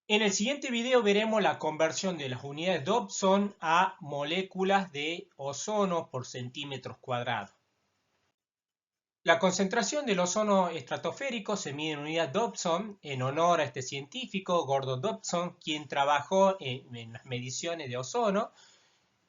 En el siguiente video veremos la conversión de las unidades Dobson a moléculas de ozono por centímetros cuadrados. La concentración del ozono estratosférico se mide en unidad Dobson en honor a este científico, Gordon Dobson, quien trabajó en las mediciones de ozono.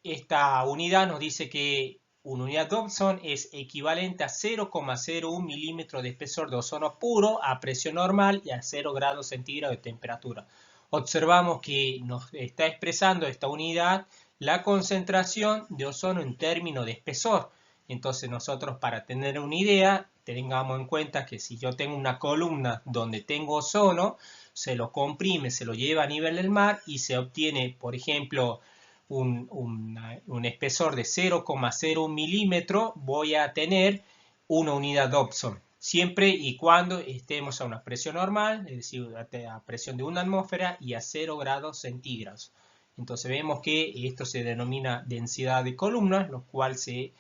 Esta unidad nos dice que una unidad Dobson es equivalente a 0,01 milímetros de espesor de ozono puro a presión normal y a 0 grados centígrados de temperatura. Observamos que nos está expresando esta unidad la concentración de ozono en términos de espesor. Entonces nosotros, para tener una idea, tengamos en cuenta que si yo tengo una columna donde tengo ozono, se lo comprime, se lo lleva a nivel del mar y se obtiene, por ejemplo, un espesor de 0,01 milímetro, voy a tener una unidad Dobson, siempre y cuando estemos a una presión normal, es decir, a presión de una atmósfera y a 0 grados centígrados. Entonces vemos que esto se denomina densidad de columnas, lo cual se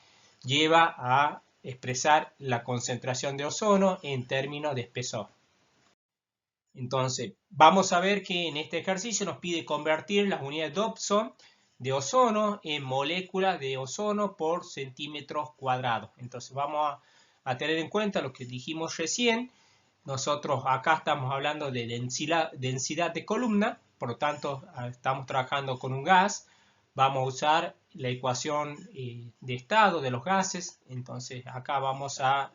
lleva a expresar la concentración de ozono en términos de espesor. Entonces, vamos a ver que en este ejercicio nos pide convertir las unidades Dobson de ozono en moléculas de ozono por centímetros cuadrados. Entonces, vamos a tener en cuenta lo que dijimos recién. Nosotros acá estamos hablando de densidad de columna, por lo tanto, estamos trabajando con un gas. Vamos a usar la ecuación de estado de los gases. Entonces, acá vamos a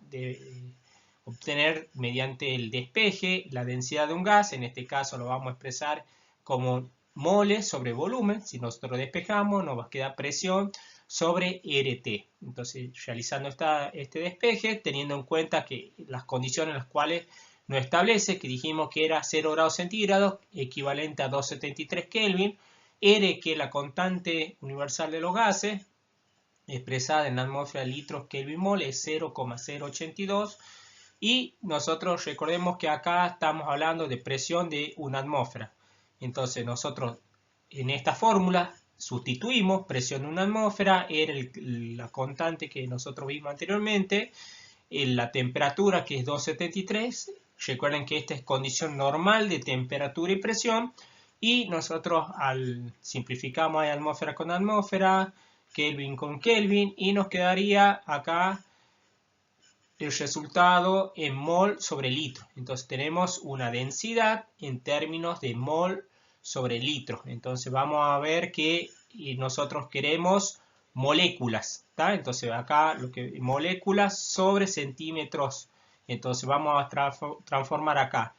obtener mediante el despeje la densidad de un gas. En este caso lo vamos a expresar como moles sobre volumen. Si nosotros despejamos, nos va a quedar presión sobre RT. Entonces, realizando este despeje, teniendo en cuenta que las condiciones en las cuales nos establece, que dijimos que era 0 grados centígrados, equivalente a 273 Kelvin, R, que es la constante universal de los gases, expresada en la atmósfera de litros Kelvin mol, es 0,082. Y nosotros recordemos que acá estamos hablando de presión de una atmósfera. Entonces nosotros en esta fórmula sustituimos presión de una atmósfera, era la constante que nosotros vimos anteriormente, la temperatura que es 273. Recuerden que esta es condición normal de temperatura y presión. Y nosotros simplificamos ahí atmósfera con atmósfera, Kelvin con Kelvin, y nos quedaría acá el resultado en mol sobre litro. Entonces tenemos una densidad en términos de mol sobre litro. Entonces vamos a ver que nosotros queremos moléculas, ¿tá? Entonces acá moléculas sobre centímetros. Entonces vamos a transformar acá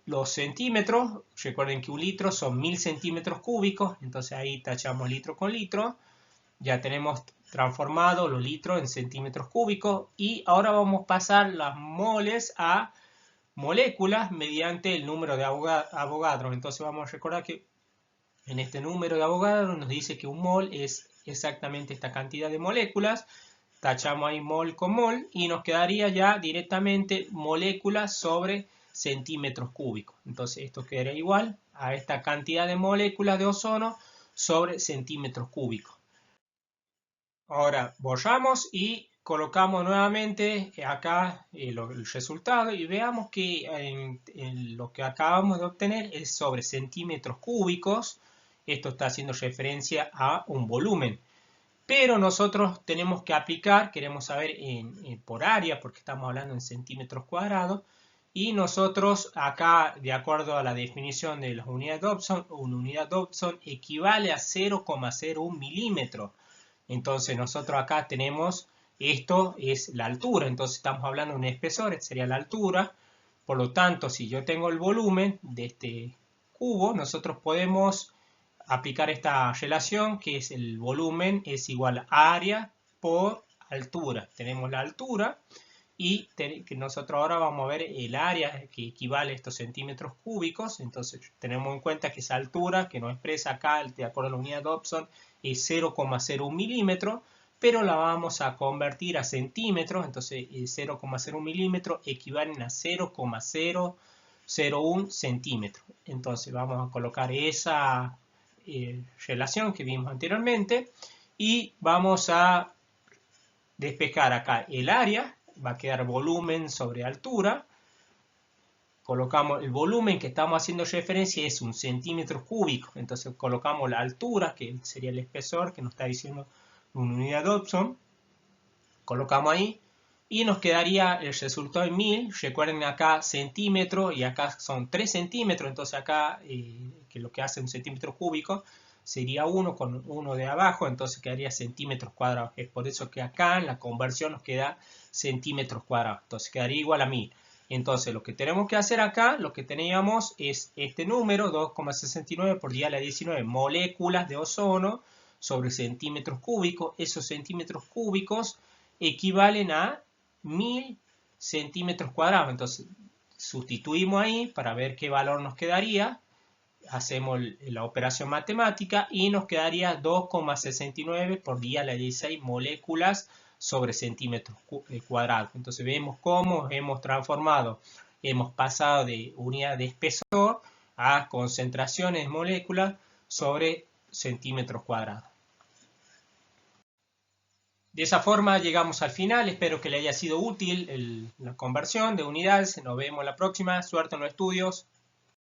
los centímetros. Recuerden que un litro son 1000 centímetros cúbicos. Entonces ahí tachamos litro con litro. Ya tenemos transformado los litros en centímetros cúbicos y ahora vamos a pasar las moles a moléculas mediante el número de Avogadro. Entonces vamos a recordar que en este número de Avogadro nos dice que un mol es exactamente esta cantidad de moléculas. Tachamos ahí mol con mol y nos quedaría ya directamente moléculas sobre centímetros cúbicos. Entonces esto quedaría igual a esta cantidad de moléculas de ozono sobre centímetros cúbicos. Ahora borramos y colocamos nuevamente acá el resultado y veamos que lo que acabamos de obtener es sobre centímetros cúbicos. Esto está haciendo referencia a un volumen. Pero nosotros tenemos que aplicar, queremos saber por área, porque estamos hablando en centímetros cuadrados. Y nosotros acá, de acuerdo a la definición de las unidades Dobson, una unidad Dobson equivale a 0,01 milímetros. Entonces nosotros acá tenemos, esto es la altura, entonces estamos hablando de un espesor, sería la altura. Por lo tanto, si yo tengo el volumen de este cubo, nosotros podemos aplicar esta relación, que es el volumen es igual a área por altura. Tenemos la altura y que nosotros ahora vamos a ver el área que equivale a estos centímetros cúbicos. Entonces tenemos en cuenta que esa altura que nos expresa acá de acuerdo a la unidad Dobson es 0,01 milímetros, pero la vamos a convertir a centímetros. Entonces 0,01 milímetros equivalen a 0,001 centímetros. Entonces vamos a colocar esa relación que vimos anteriormente y vamos a despejar acá el área. Va a quedar volumen sobre altura colocamos el volumen que estamos haciendo referencia es un centímetro cúbico. Entonces colocamos la altura, que sería el espesor, que nos está diciendo una unidad Dobson. Colocamos ahí y nos quedaría el resultado en 1000. Recuerden acá centímetros y acá son 3 centímetros. Entonces acá, que lo que hace un centímetro cúbico, sería 1 con 1 de abajo. Entonces quedaría centímetros cuadrados. Es por eso que acá en la conversión nos queda centímetros cuadrados. Entonces quedaría igual a 1000. Entonces lo que tenemos que hacer acá, lo que teníamos es este número, 2,69 por 10 a la 19 moléculas de ozono sobre centímetros cúbicos. Esos centímetros cúbicos equivalen a 1000 centímetros cuadrados. Entonces sustituimos ahí para ver qué valor nos quedaría. Hacemos la operación matemática y nos quedaría 2,69 por 10 a la 16 moléculas sobre centímetros cuadrados. Entonces vemos cómo hemos transformado, hemos pasado de unidad de espesor a concentraciones de moléculas sobre centímetros cuadrados. De esa forma llegamos al final. Espero que le haya sido útil la conversión de unidades. Nos vemos la próxima. Suerte en los estudios.